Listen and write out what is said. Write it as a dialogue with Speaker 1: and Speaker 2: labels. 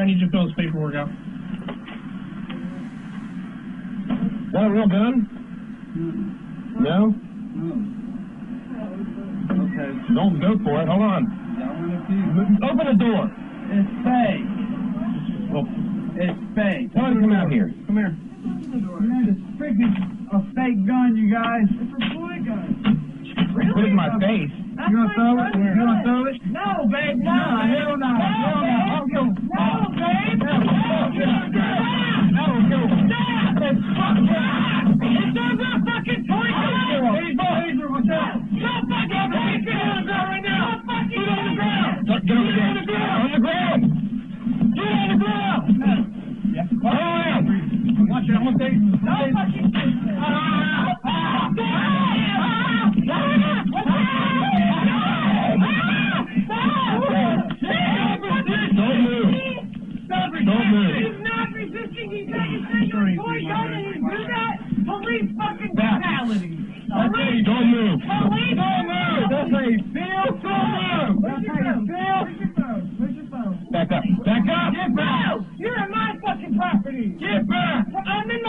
Speaker 1: need you to fill this paperwork out.
Speaker 2: Is that a real gun? No?
Speaker 3: Okay.
Speaker 2: Don't go for it. Hold on. Open the door.
Speaker 3: It's fake.
Speaker 2: Well,
Speaker 3: It's fake.
Speaker 2: tell him to come out here.
Speaker 1: Come here.
Speaker 3: It's freaking a fake gun, you guys. It's a toy gun.
Speaker 2: Put it in my face.
Speaker 3: You gonna throw it? You gonna throw it?
Speaker 1: No, babe, no.
Speaker 3: Hell no. Hell no. I'll go.
Speaker 1: No, babe.
Speaker 3: No, go.
Speaker 1: It's not a fucking toy gun. Don't fucking take it on the ground right now. Don't fucking get on the ground.
Speaker 2: Get on the ground. On the ground.
Speaker 1: Get on the ground.
Speaker 2: All right.
Speaker 3: Watch it. I'm gonna take it.
Speaker 1: Don't fucking.
Speaker 2: Don't move. Don't move.
Speaker 1: He's not resisting. He's not resisting. Toy gun and you do that. Police fucking brutality. Police.
Speaker 2: Don't move.
Speaker 1: Police.
Speaker 2: Don't move. That's how you feel. Don't move.
Speaker 1: Where's your phone?
Speaker 3: Where's your phone?
Speaker 2: Back up. Back up.
Speaker 1: Get back. You're on my fucking property.
Speaker 2: Get back.
Speaker 1: I'm in